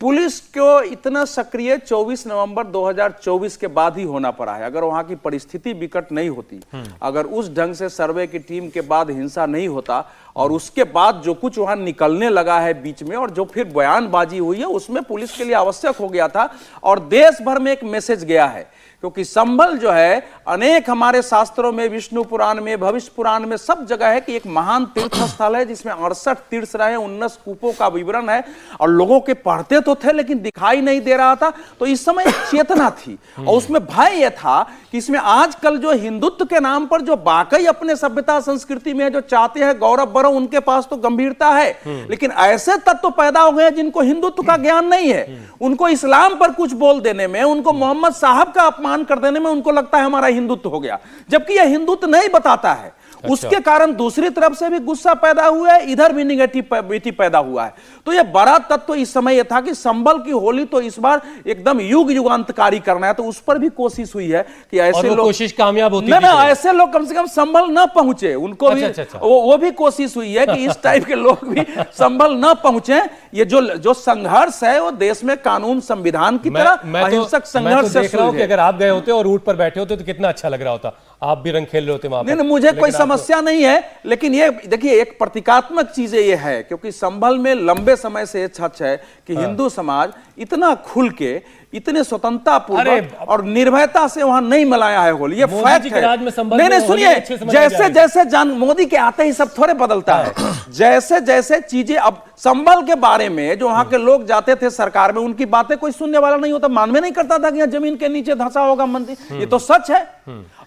Police को इतना सक्रिय 24 नवंबर 2024 के बाद ही होना पड़ा है। अगर वहां की परिस्थिति विकट नहीं होती, अगर उस ढंग से सर्वे की टीम के बाद हिंसा नहीं होता और उसके बाद जो कुछ वहां निकलने लगा है बीच में और जो फिर बयानबाजी हुई है, उसमें पुलिस के लिए आवश्यक हो गया था। और देश भर में एक मैसेज गया है, क्योंकि संभल जो है अनेक हमारे शास्त्रों में, विष्णु पुराण में, भविष्य पुराण में सब जगह है कि एक महान तीर्थ स्थल है जिसमें 68 तीर्थ रहे, 19 कूपों का विवरण है और लोगों के पढ़ते तो थे लेकिन दिखाई नहीं दे रहा था। तो इस समय एक चेतना थी और उसमें भय यह था कि इसमें आजकल जो हिंदुत्व के नाम पर जो वाकई अपने सभ्यता संस्कृति में जो चाहते हैं गौरव बरो, उनके पास तो गंभीरता है, लेकिन ऐसे तत्व पैदा हो गए जिनको हिंदुत्व का ज्ञान नहीं है। उनको इस्लाम पर कुछ बोल देने में, उनको मोहम्मद साहब का अपमान कर देने में उनको लगता है हमारा हिंदुत्व हो गया, जबकि यह हिंदुत्व नहीं बताता है। उसके कारण दूसरी तरफ से भी गुस्सा पैदा हुआ है, इधर भी निगेटिविटी पैदा हुआ है। तो यह बड़ा तत्व इस समय यह था कि संभल की होली तो इस बार एकदम युग युगांतकारी करना है, तो उस पर भी कोशिश हुई है कि ऐसे लोग, कोशिश कामयाब होती ना ऐसे लोग कम से कम संभल न पहुंचे, उनको भी वो भी कोशिश हुई है कि इस टाइप के लोग भी संभल न पहुंचे। ये जो संघर्ष है वो देश में कानून संविधान की तरह अहिंसक संघर्ष से देख रहा हूं कि अगर आप गए होते और ऊंट पर बैठे होते तो कितना अच्छा लग रहा होता, आप भी रंग खेल रहे होते वहां पर। नहीं, मुझे कोई समस्या नहीं है, लेकिन ये देखिए एक प्रतीकात्मक चीज ये है, क्योंकि संभल में लंबे समय से सच है कि हिंदू समाज इतना खुल के, इतने स्वतंत्रता पूर्वक और निर्भयता से वहां नहीं मनाया है होली। ये फैक्ट है। नहीं सुनिए, जैसे जैसे मोदी के आते ही सब थोड़े बदलता है। जैसे जैसे चीजें, अब संभल के बारे में जो वहां के लोग जाते थे सरकार में, उनकी बातें कोई सुनने वाला नहीं होता, मानवे नहीं करता था कि यहाँ जमीन के नीचे धंसा होगा मंदिर। ये तो सच है।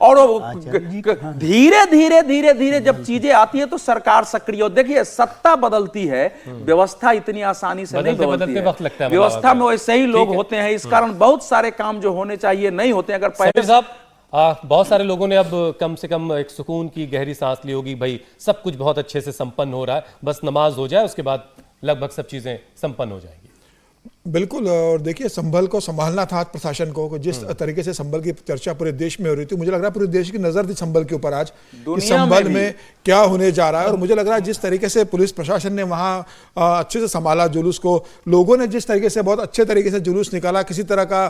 और धीरे धीरे धीरे धीरे जब चीजें आती है तो सरकार सक्रिय हो। देखिए सत्ता बदलती है, व्यवस्था इतनी आसानी से नहीं बदलती है। व्यवस्था में वैसे ही लोग होते हैं, इस कारण बहुत सारे काम जो होने चाहिए नहीं होते। अगर पहले बहुत सारे लोगों ने अब कम से कम एक सुकून की गहरी सांस ली होगी, भाई सब कुछ बहुत अच्छे से संपन्न हो रहा है, बस नमाज हो जाए उसके बाद लगभग सब चीजें संपन्न हो जाएंगी। बिल्कुल। और देखिए संभल को संभालना था प्रशासन को, जिस तरीके से संभल की चर्चा पूरे देश में हो रही थी, मुझे लग रहा है पूरे देश की नजर थी संभल के ऊपर आज कि संभल में क्या होने जा रहा है। और मुझे लग रहा है जिस तरीके से पुलिस प्रशासन ने वहाँ अच्छे से संभाला जुलूस को, लोगों ने जिस तरीके से बहुत अच्छे तरीके से जुलूस निकाला, किसी तरह का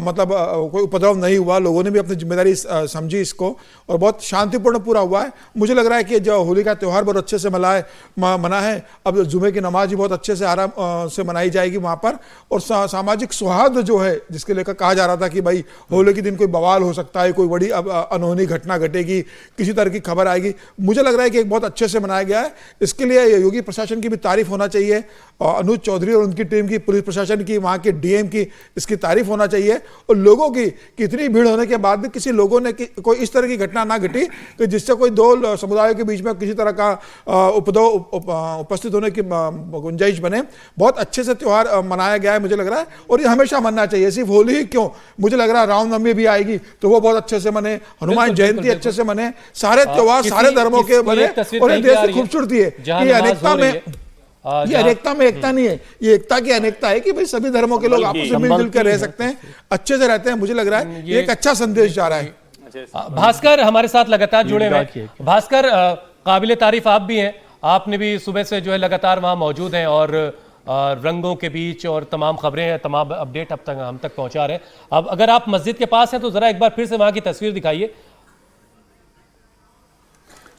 मतलब कोई उपद्रव नहीं हुआ, लोगों ने भी अपनी जिम्मेदारी समझी इसको और बहुत शांतिपूर्ण पूरा हुआ है। मुझे लग रहा है कि जो होली का त्यौहार बहुत अच्छे से मना है। अब जुमे की नमाज भी बहुत अच्छे से आराम से मनाई जाएगी वहाँ पर। और सामाजिक सौहार्द जो है, जिसके लेकर कहा जा रहा था कि भाई होली के दिन कोई बवाल हो सकता है, कोई बड़ी अनहोनी घटना घटेगी, किसी तरह की खबर आएगी, मुझे लग रहा है कि एक बहुत अच्छे से मनाया गया है। इसके लिए योगी प्रशासन की भी तारीफ होना चाहिए, अनुज चौधरी और उनकी टीम की, पुलिस प्रशासन की, वहाँ के डीएम की, इसकी तारीफ होना चाहिए। और लोगों की कितनी भीड़ होने के बाद भी किसी लोगों ने कोई इस तरह की घटना ना घटी कि जिससे कोई दो समुदायों के बीच में किसी तरह का उपद्रव उपस्थित होने की गुंजाइश बने। बहुत अच्छे से त्यौहार मनाया गया है मुझे लग रहा है, और ये हमेशा मनना चाहिए। सिर्फ होली ही क्यों, मुझे लग रहा है रामनवमी भी आएगी तो वो बहुत अच्छे से मने, हनुमान जयंती अच्छे से मने, सारे त्योहार सारे धर्मों के बने। और ये देश की खूबसूरती है कि अनेकता में, ये अनेकता में एकता नहीं है, ये एकता की अनेकता है कि भाई सभी धर्मों के लोग आपस में मिलजुल कर रह सकते हैं, अच्छे से रहते हैं। मुझे लग रहा है ये एक अच्छा संदेश जा रहा है। भास्कर हमारे साथ लगातार जुड़े हुए। भास्कर, काबिले तारीफ आप भी हैं, आपने भी सुबह से जो है लगातार वहां मौजूद हैं और रंगों के बीच और तमाम खबरें, तमाम अपडेट अब तक हम तक पहुंचा रहे हैं। अब अगर आप मस्जिद के पास हैं तो जरा एक बार फिर से वहां की तस्वीर दिखाइए।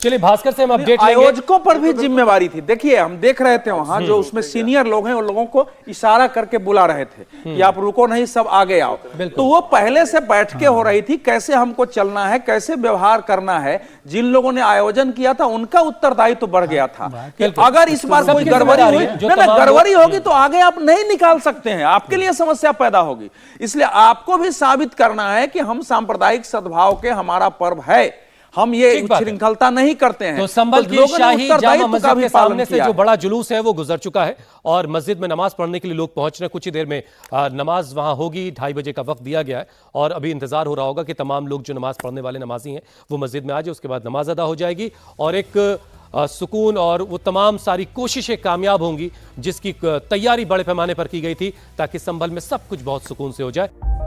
चलिए भास्कर से हम अपडेट लेंगे। आयोजकों पर भी जिम्मेवारी थी। देखिए हम देख रहे थे वहां जो उसमें सीनियर लोग हैं, उन लोगों को इशारा करके बुला रहे थे कि आप रुको नहीं, सब आगे आओ। तो वो पहले से बैठ के हो रही थी, कैसे हमको चलना है, कैसे व्यवहार करना है। जिन लोगों ने आयोजन किया था उनका उत्तरदायित्व तो बढ़ गया था कि अगर इस बार कोई गड़बड़ी होगी तो आगे आप नहीं निकाल सकते हैं, आपके लिए समस्या पैदा होगी। इसलिए आपको भी साबित करना है कि हम सांप्रदायिक सद्भाव के, हमारा पर्व है, हम ये उच्छृंखलता नहीं करते हैं। तो संभल की शाही जामा मस्जिद के सामने से जो बड़ा जुलूस है वो गुजर चुका है और मस्जिद में नमाज पढ़ने के लिए लोग पहुंच रहे हैं। कुछ ही देर में नमाज वहां होगी, 2:30 बजे का वक्त दिया गया है और अभी इंतजार हो रहा होगा कि तमाम लोग जो नमाज पढ़ने वाले नमाजी हैं वो मस्जिद में आ जाए, उसके बाद नमाज अदा हो जाएगी और एक सुकून और वो तमाम सारी कोशिशें कामयाब होंगी जिसकी तैयारी बड़े पैमाने पर की गई थी ताकि संभल में सब कुछ बहुत सुकून से हो जाए।